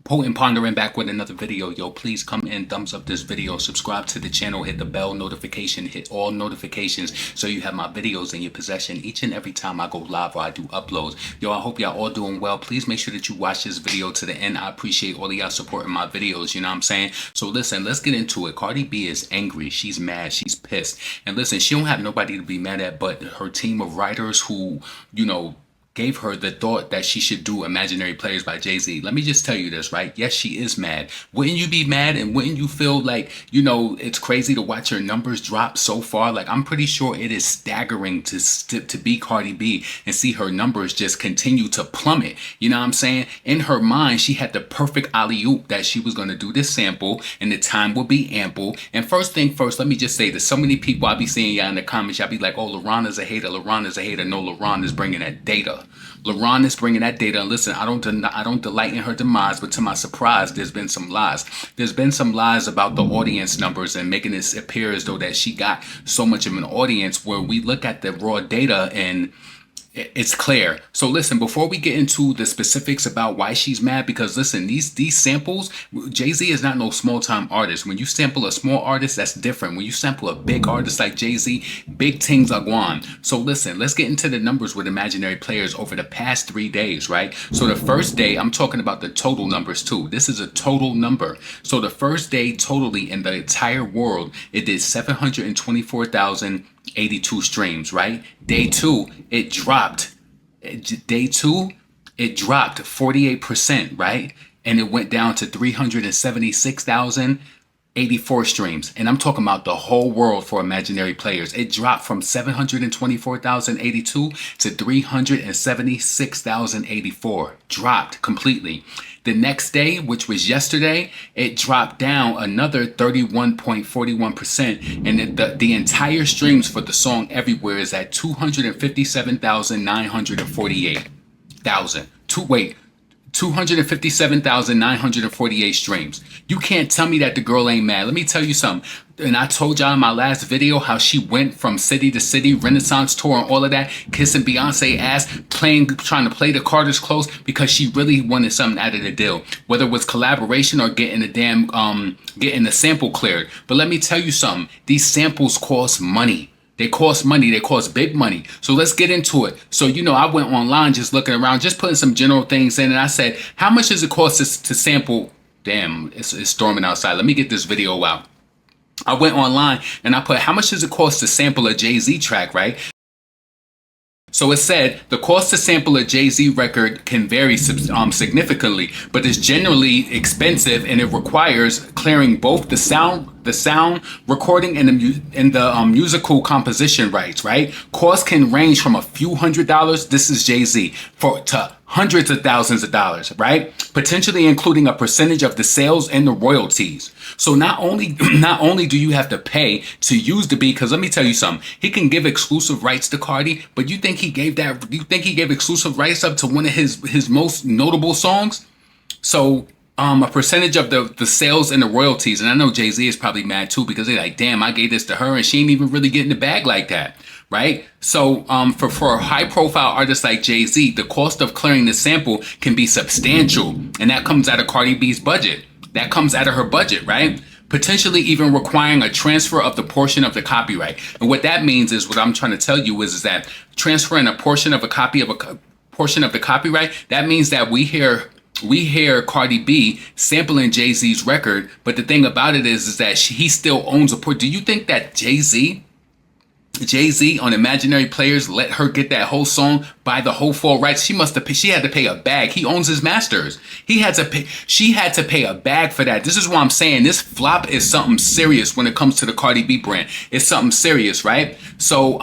Potent Pondering back with another video. Yo, please come in, thumbs up this video, subscribe to the channel, hit the bell notification, hit all notifications so you have my videos in your possession each and every time I go live or I do uploads. Yo, I hope y'all all doing well. Please make sure that you watch this video to the end. I appreciate all of y'all supporting my videos, you know what I'm saying? So listen, let's get into it. Cardi B is angry. She's mad. She's pissed. And listen, she don't have nobody to be mad at but her team of writers who, gave her the thought that she should do Imaginary Players by Jay-Z. Let me just tell you this, right? Yes, she is mad. Wouldn't you be mad, and wouldn't you feel like, it's crazy to watch her numbers drop so far? Like, I'm pretty sure it is staggering to be Cardi B and see her numbers just continue to plummet. You know what I'm saying? In her mind, she had the perfect alley-oop that she was going to do this sample and the time will be ample. And first thing first, let me just say this. So many people I be seeing y'all in the comments, y'all be like, oh, LaRon is a hater. LaRon is a hater. No, LaRon is bringing that data. LaRon is bringing that data. And listen, I don't delight in her demise, but to my surprise, there's been some lies. There's been some lies about the audience numbers and making it appear as though that she got so much of an audience, where we look at the raw data and it's clear. So listen, before we get into the specifics about why she's mad, because listen, these samples, Jay-Z is not no small time artist. When you sample a small artist, that's different. When you sample a big artist like Jay-Z, big things are gone. So listen, let's get into the numbers with Imaginary Players over the past 3 days, right? So the first day, I'm talking about the total numbers too. This is a total number. So the first day totally in the entire world, it did 724,082 streams, right? Day two, it dropped. Day two, it dropped 48%, right? And it went down to 376,084 streams. And I'm talking about the whole world for Imaginary Players. It dropped from 724,082 to 376,084. Dropped completely. The next day, which was yesterday, it dropped down another 31.41%. And the entire streams for the song Everywhere is at 257,948. 257,948 streams. You can't tell me that the girl ain't mad. Let me tell you something. And I told y'all in my last video how she went from city to city, Renaissance tour and all of that, kissing Beyonce ass, trying to play the Carters close because she really wanted something out of the deal. Whether it was collaboration or getting the sample cleared. But let me tell you something. These samples cost money. They cost money. They cost big money. So let's get into it. So, I went online just looking around, just putting some general things in. And I said, how much does it cost to sample? Damn, it's storming outside. Let me get this video out. I went online and I put, how much does it cost to sample a Jay-Z track, right? So it said the cost to sample a Jay-Z record can vary significantly, but it's generally expensive and it requires clearing both the sound recording and the musical composition rights, right? Costs can range from a few $100s, this is Jay-Z, to hundreds of thousands of dollars, right? Potentially including a percentage of the sales and the royalties. So not only do you have to pay to use the beat, because let me tell you something, he can give exclusive rights to Cardi, but you think he gave exclusive rights up to one of his most notable songs? So a percentage of the sales and the royalties, and I know Jay-Z is probably mad too, because they're like, damn, I gave this to her and she ain't even really getting the bag like that, right? So for a high profile artist like Jay-Z, the cost of clearing the sample can be substantial, and that comes out of Cardi B's budget. That comes out of her budget, right? Potentially even requiring a transfer of the portion of the copyright. And what that means is, what I'm trying to tell you is that transferring a portion of the copyright, that means that we hear Cardi B sampling Jay-Z's record, but the thing about it is that he still owns a part. Do you think that Jay-Z on Imaginary Players let her get that whole song, buy the whole full rights? She had to pay a bag. He owns his masters. She had to pay a bag for that. This is why I'm saying this flop is something serious when it comes to the Cardi B brand. It's something serious, right? So,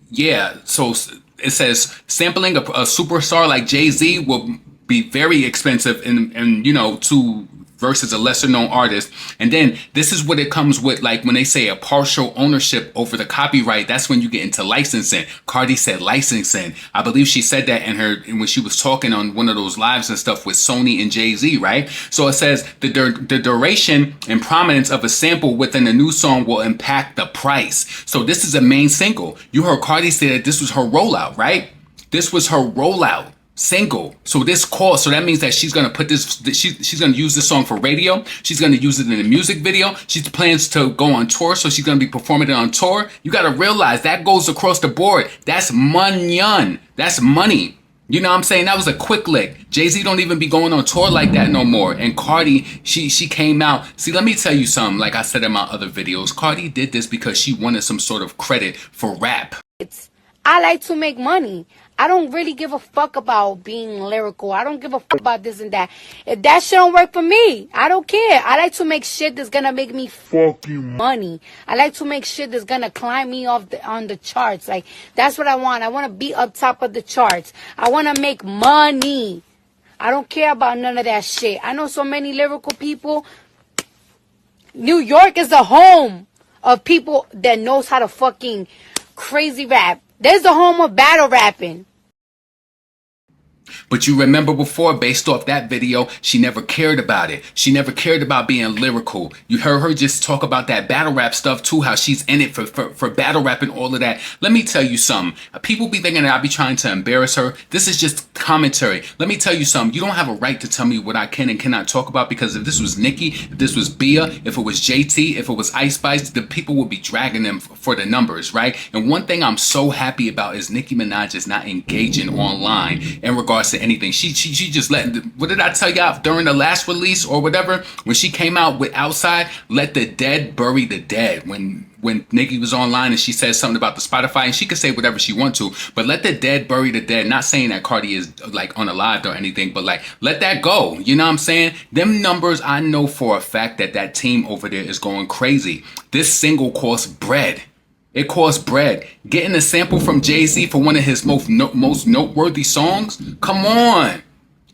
yeah. So it says sampling a superstar like Jay-Z will be very expensive versus a lesser known artist. And then this is what it comes with, like when they say a partial ownership over the copyright, that's when you get into licensing. Cardi said licensing. I believe she said that when she was talking on one of those lives and stuff with Sony and Jay-Z, right? So it says the duration and prominence of a sample within a new song will impact the price. So this is a main single. You heard Cardi say that this was her rollout, right? This was her rollout. Single. So this course, so that means that she's gonna put this, she's gonna use this song for radio. She's gonna use it in a music video. She plans to go on tour, so she's gonna be performing it on tour. You gotta realize that goes across the board. That's money. That's money. You know what I'm saying? That was a quick lick. Jay-Z don't even be going on tour like that no more. And Cardi, she came out. See, let me tell you something. Like I said in my other videos, Cardi did this because she wanted some sort of credit for rap. I like to make money. I don't really give a fuck about being lyrical. I don't give a fuck about this and that. If that shit don't work for me, I don't care. I like to make shit that's gonna make me fucking money. I like to make shit that's gonna climb me on the charts. Like, that's what I want. I want to be up top of the charts. I want to make money. I don't care about none of that shit. I know so many lyrical people. New York is the home of people that knows how to fucking crazy rap. There's the home of battle rapping. But you remember before, based off that video, she never cared about it. She never cared about being lyrical. You heard her just talk about that battle rap stuff too, how she's in it for battle rap and all of that. Let me tell you something. People be thinking that I be trying to embarrass her. This is just commentary. Let me tell you something. You don't have a right to tell me what I can and cannot talk about, because if this was Nicki, if this was Bia, if it was JT, if it was Ice Spice, the people would be dragging them for the numbers, right? And one thing I'm so happy about is Nicki Minaj is not engaging online in regards to anything. She just let, what did I tell y'all during the last release or whatever, when she came out with Outside, let the dead bury the dead. When Nicki was online and she said something about the Spotify, and she could say whatever she wants to, but let the dead bury the dead. Not saying that Cardi is like unalived or anything, but like, let that go. You know what I'm saying? Them numbers, I know for a fact that team over there is going crazy. This single costs bread. It costs bread. Getting a sample from Jay-Z for one of his most noteworthy songs? Come on.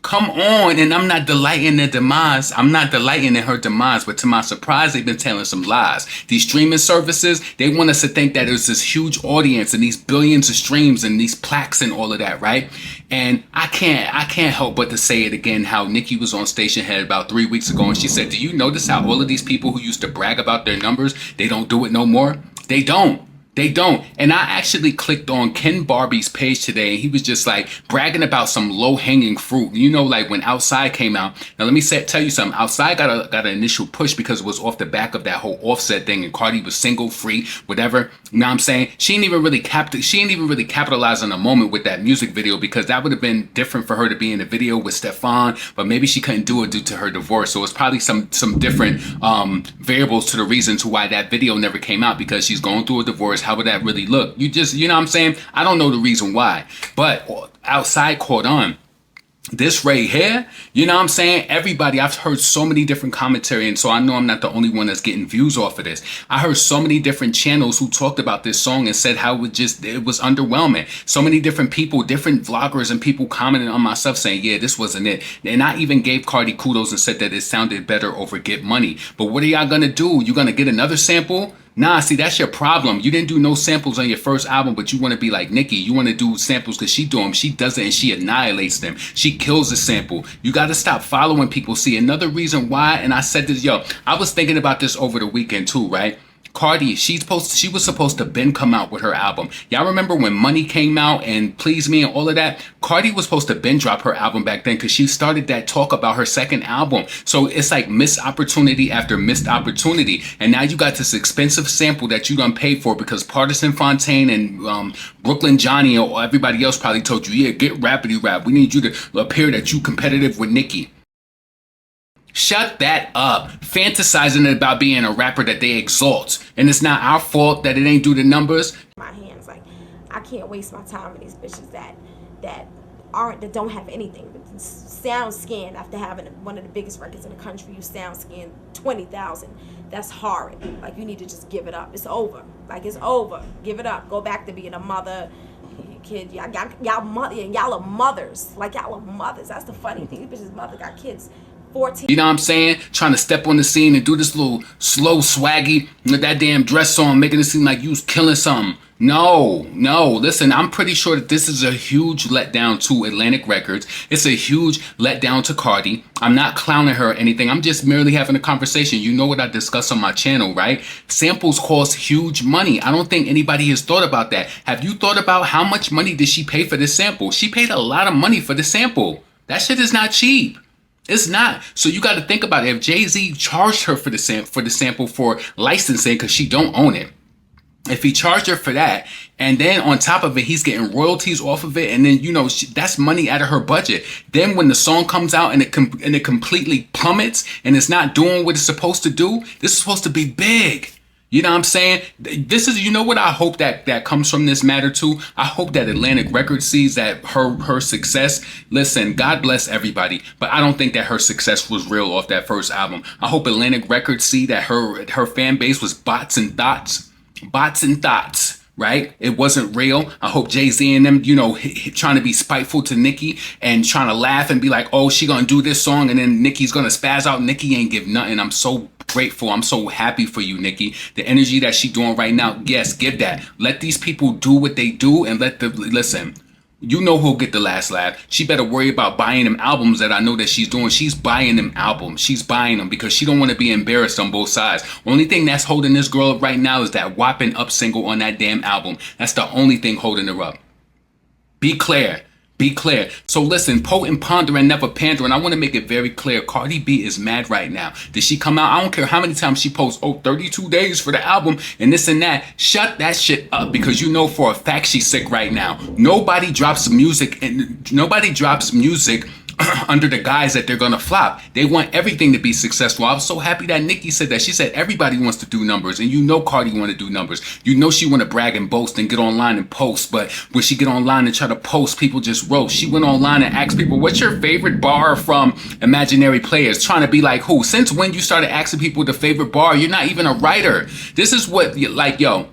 Come on. And I'm not delighting in their demise. I'm not delighting in her demise. But to my surprise, they've been telling some lies. These streaming services, they want us to think that there's this huge audience and these billions of streams and these plaques and all of that, right? And I can't help but to say it again, how Nicki was on Station Head about 3 weeks ago, and she said, do you notice how all of these people who used to brag about their numbers, they don't do it no more? They don't. They don't. And I actually clicked on Ken Barbie's page today, and he was just like bragging about some low-hanging fruit. You know, like when Outside came out. Now let me tell you something. Outside got an initial push because it was off the back of that whole Offset thing, and Cardi was single, free, whatever. You know what I'm saying? She ain't even really capitalized on the moment with that music video, because that would have been different for her to be in the video with Stefan, but maybe she couldn't do it due to her divorce. So it's probably some different variables to the reason to why that video never came out, because she's going through a divorce. How would that really look? You know what I'm saying? I don't know the reason why, but Outside caught on. This right here, you know what I'm saying? Everybody, I've heard so many different commentary, and so I know I'm not the only one that's getting views off of this. I heard so many different channels who talked about this song and said how it was underwhelming. So many different people, different vloggers and people commenting on my stuff saying, yeah, this wasn't it. And I even gave Cardi kudos and said that it sounded better over Get Money. But what are y'all gonna do? You gonna get another sample? Nah, see, that's your problem. You didn't do no samples on your first album, but you want to be like Nicki. You want to do samples because she do them. She does it and she annihilates them. She kills the sample. You got to stop following people. See, another reason why, and I said this, I was thinking about this over the weekend too, right? Cardi, she was supposed to been come out with her album. Y'all remember when Money came out and Please Me and all of that? Cardi was supposed to been drop her album back then, because she started that talk about her second album. So it's like missed opportunity after missed opportunity. And now you got this expensive sample that you done paid for because Partisan Fontaine and Brooklyn Johnny or everybody else probably told you, yeah, get rapidy rap. We need you to appear that you competitive with Nicki. Shut that up. Fantasizing about being a rapper that they exalt. And it's not our fault that it ain't do the numbers. My hands, like, I can't waste my time with these bitches that don't have anything. Sound scan, after having one of the biggest records in the country, you sound scan 20,000. That's horrid. Like, you need to just give it up. It's over. Like, it's over. Give it up. Go back to being a mother. Kid, y'all are mothers. Like, y'all are mothers. That's the funny thing. These bitches' mother got kids 14. You know what I'm saying? Trying to step on the scene and do this little slow swaggy with that damn dress on, making it seem like you was killing something. No. Listen, I'm pretty sure that this is a huge letdown to Atlantic Records. It's a huge letdown to Cardi. I'm not clowning her or anything. I'm just merely having a conversation. You know what I discuss on my channel, right? Samples cost huge money. I don't think anybody has thought about that. Have you thought about how much money did she pay for this sample? She paid a lot of money for the sample. That shit is not cheap. It's not. So you got to think about it. If Jay-Z charged her for the sample for licensing because she don't own it, if he charged her for that, and then on top of it, he's getting royalties off of it, and then, you know, that's money out of her budget. Then when the song comes out and it completely plummets and it's not doing what it's supposed to do, this is supposed to be big. You know what I'm saying? This is, you know what I hope that comes from this matter too? I hope that Atlantic Records sees that her success, listen, God bless everybody, but I don't think that her success was real off that first album. I hope Atlantic Records see that her fan base was bots and thoughts, right? It wasn't real. I hope Jay-Z and them, you know, trying to be spiteful to Nicki and trying to laugh and be like, oh, she gonna do this song and then Nicki's gonna spaz out. Nicki ain't give nothing. I'm so grateful. I'm so happy for you, Nicki. The energy that she doing right now, yes, give that. Let these people do what they do and listen. You know who'll get the last laugh. She better worry about buying them albums that I know that she's doing. She's buying them albums. She's buying them because she don't want to be embarrassed on both sides. Only thing that's holding this girl up right now is that whopping up single on that damn album. That's the only thing holding her up. Be clear. Be clear. So listen, potent, pondering, never pandering. I want to make it very clear. Cardi B is mad right now. Did she come out? I don't care how many times she posts, 32 days for the album and this and that. Shut that shit up because you know for a fact she's sick right now. Nobody drops music under the guise that they're gonna flop. They want everything to be successful. I was so happy that Nicki said that. She said everybody wants to do numbers, and you know Cardi want to do numbers. You know she want to brag and boast and get online and post, but when she get online and try to post, people just roast. She went online and asked people, what's your favorite bar from Imaginary Players? Trying to be like, who? Since when you started asking people the favorite bar? You're not even a writer. This is what, like, yo,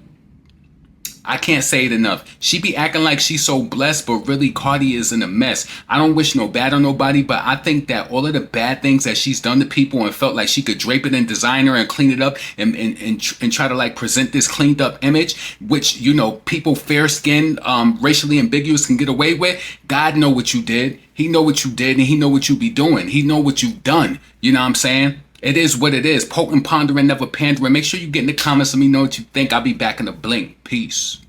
I can't say it enough. She be acting like she's so blessed, but really Cardi is in a mess. I don't wish no bad on nobody, but I think that all of the bad things that she's done to people and felt like she could drape it in designer and clean it up and try to like present this cleaned up image, which, you know, people fair skinned, racially ambiguous can get away with. God know what you did. He know what you did and he know what you be doing. He know what you've done. You know what I'm saying? It is what it is. Potent, pondering, never pandering. Make sure you get in the comments. Let me know what you think. I'll be back in a blink. Peace.